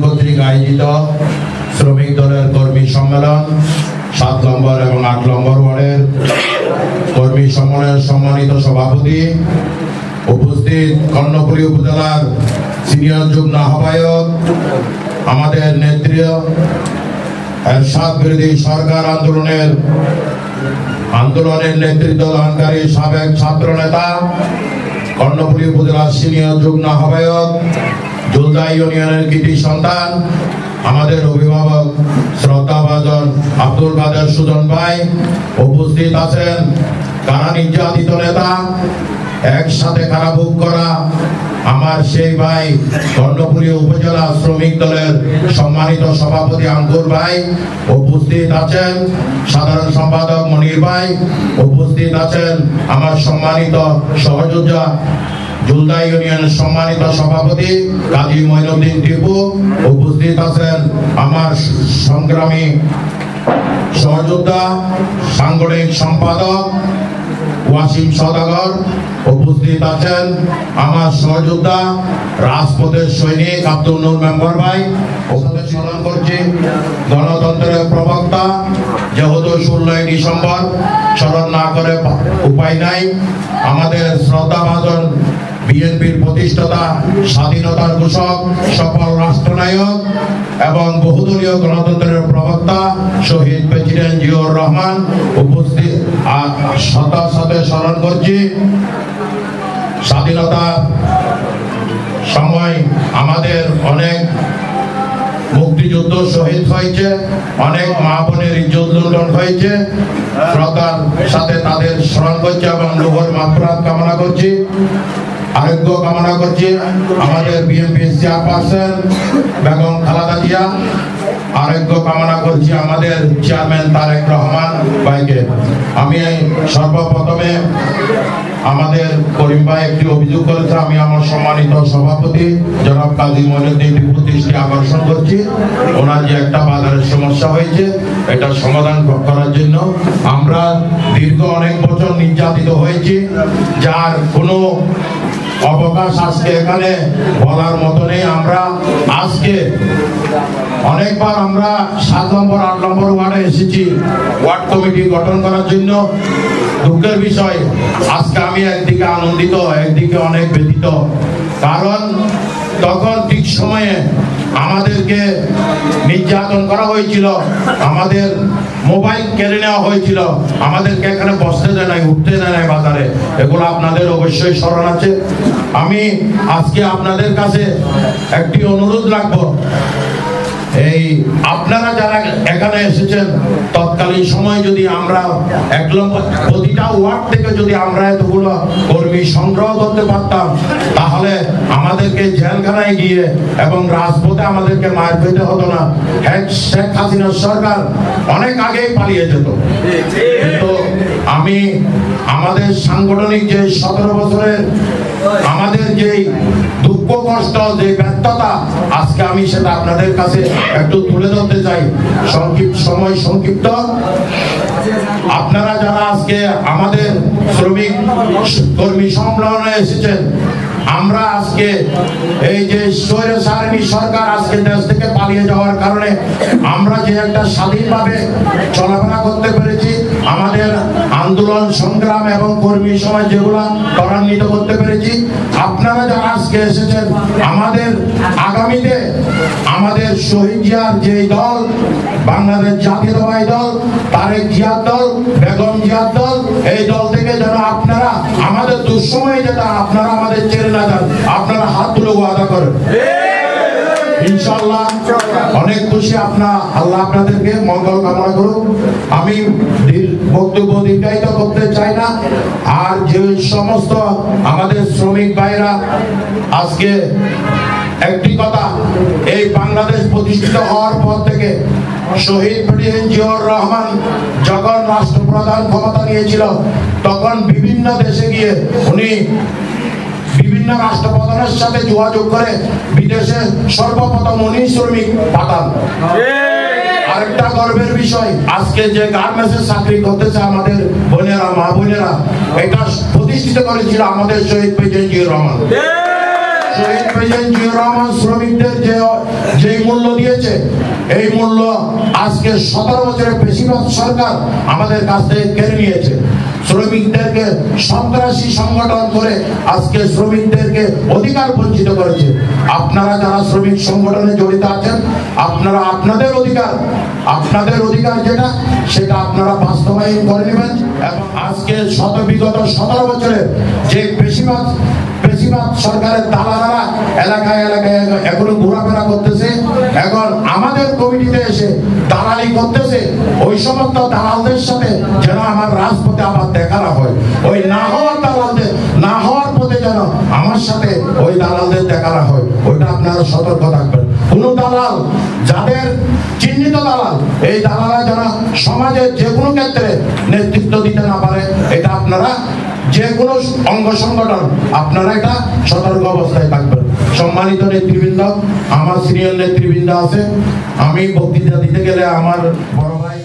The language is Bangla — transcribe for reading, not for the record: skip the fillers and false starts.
কর্তৃক আয়োজিত শ্রমিক দলের কর্মী সম্মেলন 7 নম্বর এবং 8 নম্বর ওয়ার্ডের কর্মী সম্মেলনের সম্মানিত সভাপতি, উপস্থিত কর্ণফুলী উপজেলার সিনিয়র যুগ্ম আহ্বায়ক, আমাদের নেত্রী এরশাদ বিরোধী সরকার আন্দোলনের নেতৃত্ব দানকারী সাবেক ছাত্র নেতা, কর্ণফুলী উপজেলার সিনিয়র যুগ্ম আহ্বায়ক, জুলদা ইউনিয়নের কৃতি সন্তান, আমাদের অভিভাবক শ্রদ্ধাভাজন আব্দুল কাদের সুজন ভাই, উপস্থিত আছেন কারা নির্যাতিত নেতা, একসাথে কারা ভোগ করা আমার সেই ভাই কর্ণফুলী উপজেলা শ্রমিক দলের সম্মানিত সভাপতি আঙ্কুর ভাই, উপস্থিত আছেন সাধারণ সম্পাদক মনির ভাই, উপস্থিত আছেন আমার সম্মানিত সহযোদ্ধা জুলদা ইউনিয়নের সম্মানিত সভাপতি কাজী মঈনুদ্দিন টিপু, উপস্থিত আছেন আমার সংগ্রামী সহযোদ্ধা সাংগঠনিক সম্পাদক ওয়াসিম সওদাগর, উপস্থিত আছেন আমার সহযোদ্ধা রাজপথের সৈনিক আব্দুল নূর মেম্বার ভাই। ওখানে স্মরণ করছি গণতন্ত্রের প্রবক্তা, যেহেতু 16 ডিসেম্বর স্মরণ না করে উপায় নাই, আমাদের শ্রদ্ধাভাজন বিএনপির প্রতিষ্ঠাতা, স্বাধীনতার ঘোষক, সফল রাষ্ট্রনায়ক এবং বহুদলীয় গণতন্ত্রের প্রবক্তা শহীদ প্রেসিডেন্ট জিয়াউর রহমান, উপস্থিত সাথে স্মরণ করছি স্বাধীনতা সময় আমাদের অনেক মুক্তিযুদ্ধ শহীদ হয়েছে, অনেক মা বোনের ইজ্জত লুণ্ঠন হয়েছে, শ্রদ্ধার সাথে তাদের স্মরণ করছি এবং রুহের মাগফিরাত কামনা করছি, আরোগ্য কামনা করছি আমাদের বিএনপি চেয়ারপারসন বেগম খালেদা জিয়া, আরোগ্য কামনা করছি আমাদের চেয়ারম্যান তারেক রহমান ভাইকে। আমি সর্বপ্রথমে আমাদের করিম ভাই একটি অভিযোগ করেছে, আমি আমার সম্মানিত সভাপতি জনাব কাজী মঈনুদ্দিন টিপুর দৃষ্টি আকর্ষণ করছি, ওনার যে একটা বাজারের সমস্যা হয়েছে এটা সমাধান করার জন্য। আমরা দীর্ঘ অনেক বছর নির্যাতিত হয়েছি, যার কোনো অবকাশ আজকে এখানে বলার মতো নেই। আমরা আজকে অনেকবার আমরা 7 নম্বর 8 নম্বর ওয়ার্ডে এসেছি ওয়ার্ড কমিটি গঠন করার জন্য। দুঃখের বিষয় আজকে আমি একদিকে আনন্দিত, একদিকে অনেক ব্যথিত, কারণ তখন ঠিক সময়ে আমাদেরকে নির্যাতন করা হয়েছিল, আমাদের মোবাইল কেড়ে নেওয়া হয়েছিল, আমাদেরকে এখানে বসতে দেয় নাই, উঠতে দেয় নাই বাজারে, এগুলো আপনাদের অবশ্যই স্মরণ আছে। আমি আজকে আপনাদের কাছে একটি অনুরোধ রাখবো, এই আপনারা যারা এখানে এসেছেন তৎকালীন সময় যদি আমরা প্রতিটা ওয়ার্ড থেকে যদি আমরা এতগুলো কর্মী সংগ্রহ করতে পারতাম, তাহলে আমাদেরকে জেলখানায় গিয়ে এবং রাজপথে আমাদেরকে মার পেতে হতো না। শেখ হাসিনার সরকার অনেক আগেই পালিয়ে যেত। কিন্তু আমি আমাদের সাংগঠনিক যে 17 বছরের আমাদের যে দুঃখ কষ্ট, যে ব্যর্থতা, আজকে আমি সেটা আপনাদের কাছে একটু তুলে ধরতে চাই। সংক্ষিপ্ত আপনারা যারা আজকে আমাদের শ্রমিক কর্মী সম্মেলনে এসেছেন, আমরা আজকে এই যে স্বৈরাচারী সরকার আজকে দেশ থেকে পালিয়ে যাওয়ার কারণে আমরা যে একটা স্বাধীনভাবে চলাফেরা করতে পেরেছি, আমাদের আন্দোলন সংগ্রাম এবং কর্মী সমাজ যেগুলা ত্বরান্বিত করতে পেরেছি, আপনারা যারা আজকে এসেছেন, আমাদের আগামীতে আমাদের শহীদ জিয়ার যে দল, বাংলাদেশ জাতীয়তাবাদী দল, তারেক জিয়ার দল, বেগম জিয়ার দল, এই দল থেকে যেন আপনারা আমাদের দুঃসময়ে যেটা আপনারা আমাদের ছেড়ে না যান, আপনারা হাত তুলে ওয়াদা করেন। ইনশাআল্লাহ অনেক খুশি। আল্লাহ আপনাদেরকে মঙ্গল কামনা করুন। আমি বক্তব্য দীর্ঘায়িত করতে চাই না। আর যে সমস্ত আমাদের শ্রমিক ভাইরা আজকে একটি কথা, এই বাংলাদেশ প্রতিষ্ঠিত হওয়ার পর থেকে শহীদ প্রেসিডেন্ট জিয়াউর রহমান যখন রাষ্ট্রপ্রধান ক্ষমতা নিয়েছিল, তখন বিভিন্ন দেশে গিয়ে উনি বিভিন্ন রাষ্ট্রপ্রধানের সাথে যোগাযোগ করে বিদেশে সর্বপ্রথম উনি শ্রমিক পাঠান। আরেকটা গর্বের বিষয়, আজকে যে গার্মেন্টসে চাকরি করতেছে আমাদের বোনেরা, মা বোনেরা, এটা প্রতিষ্ঠিত করেছিল আমাদের শহীদ প্রেসিডেন্ট জিয়াউর রহমান। শহীদ প্রেসিডেন্ট জিয়াউর রহমান শ্রমিকদের যে মূল্য দিয়েছে, এই মূল্য আজকে 17 বছরের বেশিরভাগ সরকার আমাদের কাছ থেকে কেড়ে নিয়েছে। শ্রমিকদেরকে সন্ত্রাসী সংগঠন করে আজকে শ্রমিকদেরকে অধিকার বঞ্চিত করেছে। আপনারা যারা শ্রমিক সংগঠনে জড়িত আছেন, আপনারা আপনাদের অধিকার যেটা সেটা আপনারা বাস্তবায়ন করে নেবেন। এবং আজকে বিগত 17 বছরের যে বেশিরভাগ সরকারের দালালরা এলাকায় এখনো ঘোরাফেরা করতেছে, এখন আমাদের কমিটিতে এসে দালালি করতেছে, ওই সমস্ত দালালদের সাথে যেন আমার রাজপথে আবার দেখা না হয়। ওই না হওয়ার পথে যেন আমার সাথে ওই দালালদের দেখা না হয়, ওইটা আপনারা সতর্ক থাকবেন। কোন দালাল, যাদের চিহ্নিত দালাল, এই দালালরা যেন সমাজের যে কোনো ক্ষেত্রে নেতৃত্ব দিতে না পারে, এটা আপনারা যে কোনো অঙ্গ সংগঠন আপনারা এটা সতর্ক অবস্থায় থাকবেন। সম্মানিত নেতৃবৃন্দ, আমার সিনিয়র নেতৃবৃন্দ আছে, আমি বক্তৃতা দিতে গেলে আমার বড় ভাই